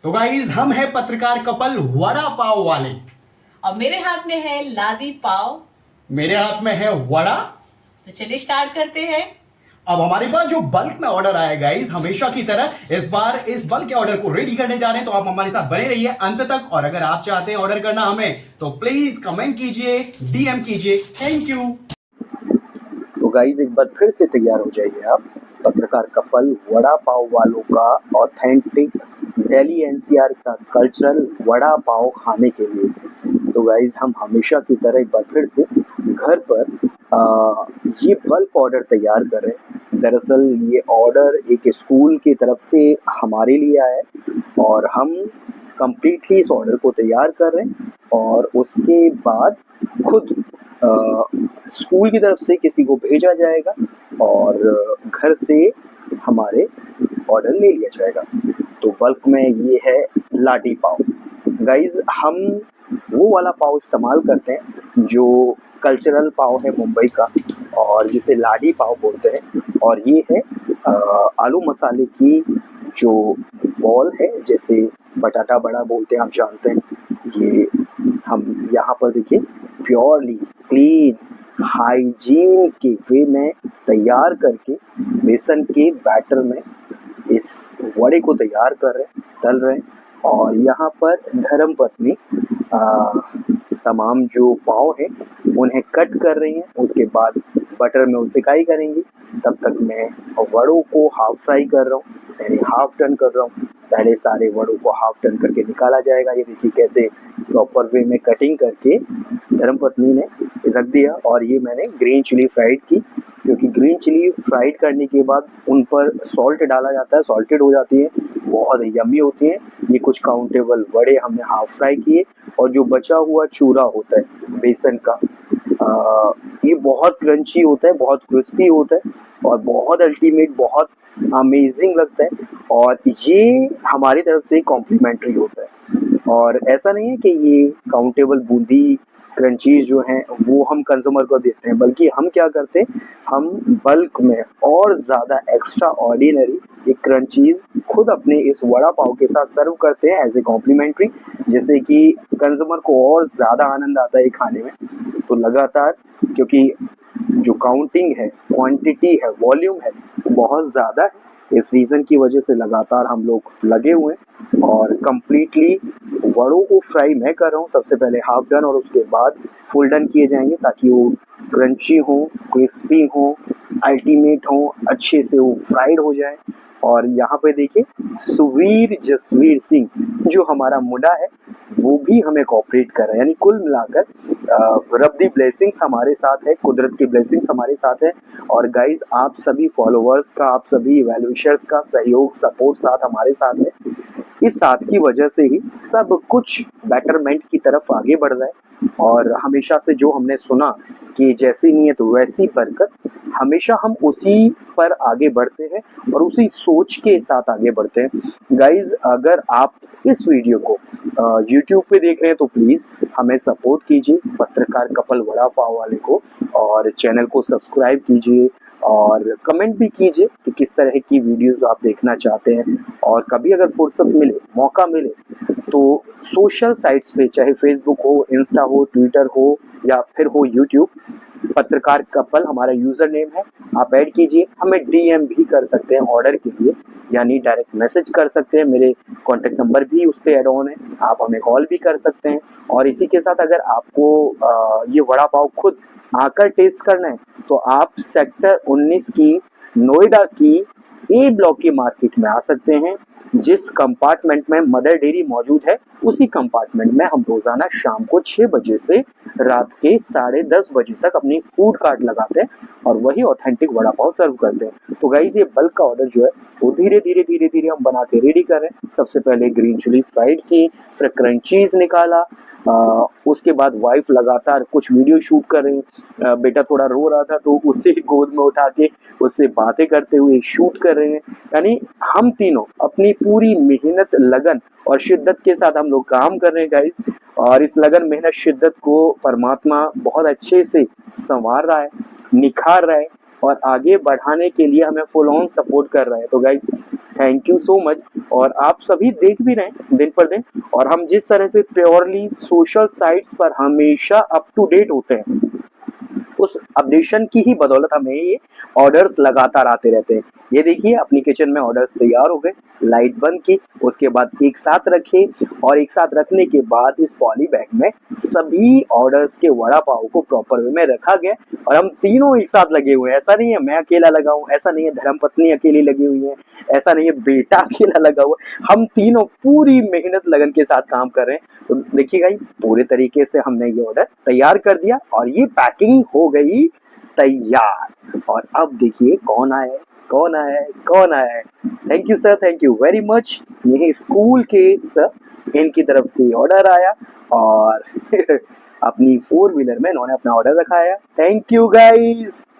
तो गाइज हम है पत्रकार कपल वड़ा पाव वाले। और मेरे हाथ में है लादी पाव। मेरे हाथ में है वड़ा। तो चलिए स्टार्ट करते हैं। अब हमारे पास जो बल्क में ऑर्डर आया गाइज, हमेशा की तरह इस बार इस बल्क के ऑर्डर को रेडी करने जा रहे हैं, तो आप हमारे साथ बने रहिए अंत तक। और अगर आप चाहते हैं ऑर्डर करना हमें, तो प्लीज कमेंट कीजिए, डीएम कीजिए। Thank you. तो गाइज एक बार फिर से तैयार हो जाइए आप पत्रकार कपल वड़ा पाव वालों का ऑथेंटिक दिल्ली एनसीआर का कल्चरल वड़ा पाव खाने के लिए। तो गाइज हम हमेशा की तरह एक बार फिर से घर पर ये बल्क ऑर्डर तैयार कर रहे हैं। दरअसल ये ऑर्डर एक स्कूल की तरफ से हमारे लिए आया है और हम कंप्लीटली इस ऑर्डर को तैयार कर रहे हैं और उसके बाद खुद स्कूल की तरफ से किसी को भेजा जाएगा और घर से हमारे ऑर्डर ले लिया जाएगा। तो बल्क में ये है लाडी पाव। गाइज हम वो वाला पाव इस्तेमाल करते हैं जो कल्चरल पाव है मुंबई का और जिसे लाडी पाव बोलते हैं। और ये है आलू मसाले की जो बॉल है, जैसे बटाटा बड़ा बोलते हैं, आप जानते हैं। ये हम यहाँ पर देखिए प्योरली क्लीन हाइजीन के वे में तैयार करके बेसन के बैटर में इस वड़े को तैयार कर रहे हैं, तल रहे हैं। और यहाँ पर धर्म पत्नी तमाम जो पाव हैं उन्हें कट कर रही हैं, उसके बाद बटर में सिकाई करेंगी। तब तक मैं वड़ों को हाफ फ्राई कर रहा हूँ, यानी हाफ टर्न कर रहा हूँ। पहले सारे वड़ों को हाफ टर्न करके निकाला जाएगा। ये देखिए कैसे प्रॉपर वे में कटिंग करके धर्मपत्नी ने रख दिया। और ये मैंने ग्रीन चिली फ्राइड की, क्योंकि ग्रीन चिली फ्राइड करने के बाद उन पर सॉल्ट डाला जाता है, सॉल्टेड हो जाती है, बहुत यम्मी होती हैं। ये कुछ काउंटेबल वड़े हमने हाफ फ्राई किए और जो बचा हुआ चूरा होता है बेसन का, ये बहुत क्रंची होता है, बहुत क्रिस्पी होता है और बहुत अल्टीमेट, बहुत अमेजिंग लगता है। और ये हमारी तरफ से कॉम्प्लीमेंट्री होता है। और ऐसा नहीं है कि ये काउंटेबल बूंदी क्रंचीज जो हैं वो हम कंज्यूमर को देते हैं, बल्कि हम क्या करते हैं, हम बल्क में और ज़्यादा एक्स्ट्रा ऑर्डिनरी एक क्रंचीज खुद अपने इस वड़ा पाव के साथ सर्व करते हैं एज ए कॉम्प्लीमेंट्री, जिससे कि कंज्यूमर को और ज़्यादा आनंद आता है खाने में। तो लगातार, क्योंकि जो काउंटिंग है, क्वांटिटी है, वॉल्यूम है, बहुत ज़्यादा है, इस रीज़न की वजह से लगातार हम लोग लगे हुए हैं। और कम्प्लीटली वड़ों को फ्राई मैं कर रहा हूँ, सबसे पहले हाफ डन और उसके बाद फुल डन किए जाएंगे, ताकि वो क्रंची हो, क्रिस्पी हो, अल्टीमेट हो, अच्छे से वो फ्राइड हो जाए। और यहाँ पे देखिए सुवीर जसवीर सिंह जो हमारा मुंडा है वो भी हमें कोऑपरेट कर रहा है। यानी कुल मिलाकर रब दी ब्लेसिंग्स हमारे साथ है, कुदरत की ब्लेसिंग्स हमारे साथ है। और गाइज आप सभी फॉलोअर्स का, आप सभी वेलविशर्स का सहयोग, सपोर्ट साथ हमारे साथ है। इस साथ की वजह से ही सब कुछ बेटरमेंट की तरफ आगे बढ़ रहा है। और हमेशा से जो हमने सुना कि जैसी नीयत वैसी बरकत, हमेशा हम उसी पर आगे बढ़ते हैं और उसी सोच के साथ आगे बढ़ते हैं। गाइज अगर आप इस वीडियो को YouTube पे देख रहे हैं तो प्लीज़ हमें सपोर्ट कीजिए, पत्रकार कपल वड़ा पाव वाले को, और चैनल को सब्सक्राइब कीजिए और कमेंट भी कीजिए कि किस तरह की वीडियोस आप देखना चाहते हैं। और कभी अगर फुर्सत मिले, मौका मिले, तो सोशल साइट्स पे, चाहे फेसबुक हो, इंस्टा हो, ट्विटर हो या फिर हो यूट्यूब, पत्रकार कपल हमारा यूज़र नेम है, आप ऐड कीजिए। हमें डीएम भी कर सकते हैं ऑर्डर के लिए, यानी डायरेक्ट मैसेज कर सकते हैं। मेरे कॉन्टैक्ट नंबर भी उस पर ऐड ऑन है, आप हमें कॉल भी कर सकते हैं। और इसी के साथ अगर आपको ये वड़ा पाव खुद आकर टेस्ट करना है, तो आप सेक्टर 19 की नोएडा की ए ब्लॉक की मार्केट में आ सकते हैं। जिस कंपार्टमेंट में मदर डेयरी मौजूद है, उसी कंपार्टमेंट में हम रोजाना शाम को 6 बजे से रात के 10:30 बजे तक अपनी फूड कार्ट लगाते हैं और वही ऑथेंटिक वड़ा पाव सर्व करते हैं। तो गाइज ये बल्क का ऑर्डर जो है वो धीरे धीरे हम बना के रेडी कर रहे हैं। सबसे पहले ग्रीन चिली फ्राइड की, फिर क्रंचीज निकाला, उसके बाद वाइफ लगातार कुछ वीडियो शूट कर रही हैं। बेटा थोड़ा रो रहा था तो उसे गोद में उठा के उससे बातें करते हुए शूट कर रहे हैं। यानी हम तीनों अपनी पूरी मेहनत, लगन और शिद्दत के साथ हम लोग काम कर रहे हैं गाइस। और इस लगन, मेहनत, शिद्दत को परमात्मा बहुत अच्छे से संवार रहा है, निखार रहा है और आगे बढ़ाने के लिए हमें फुल ऑन सपोर्ट कर रहा है। तो guys thank you so much. और आप सभी देख भी रहे हैं दिन पर दिन, और हम जिस तरह से प्योरली सोशल साइट्स पर हमेशा अप टू डेट होते हैं, उस अपडेशन की ही बदौलत हमें ये ऑर्डर्स लगातार आते रहते हैं। ये देखिए अपनी किचन में ऑर्डर्स तैयार हो गए, लाइट बंद की, उसके बाद एक साथ रखे, और एक साथ रखने के बाद इस पॉली बैग में सभी ऑर्डर्स के वड़ा पाव को प्रॉपर वे में रखा गया। और हम तीनों एक साथ लगे हुए हैं, ऐसा नहीं है मैं अकेला लगा हूँ, ऐसा नहीं है धर्मपत्नी अकेली लगी हुई है, ऐसा नहीं है बेटा अकेला लगा हुआ है, हम तीनों पूरी मेहनत लगन के साथ काम कर रहे हैं। तो देखिए गाइस पूरे तरीके से हमने ये ऑर्डर तैयार कर दिया और ये पैकिंग हो गई तैयार। और अब देखिए कौन आया है, कौन आया है, कौन आया है। Thank you sir, thank you very much. ये स्कूल के सर, इनकी तरफ से ऑर्डर आया और अपनी 4 व्हीलर में इन्होंने अपना ऑर्डर रखाया। Thank you guys.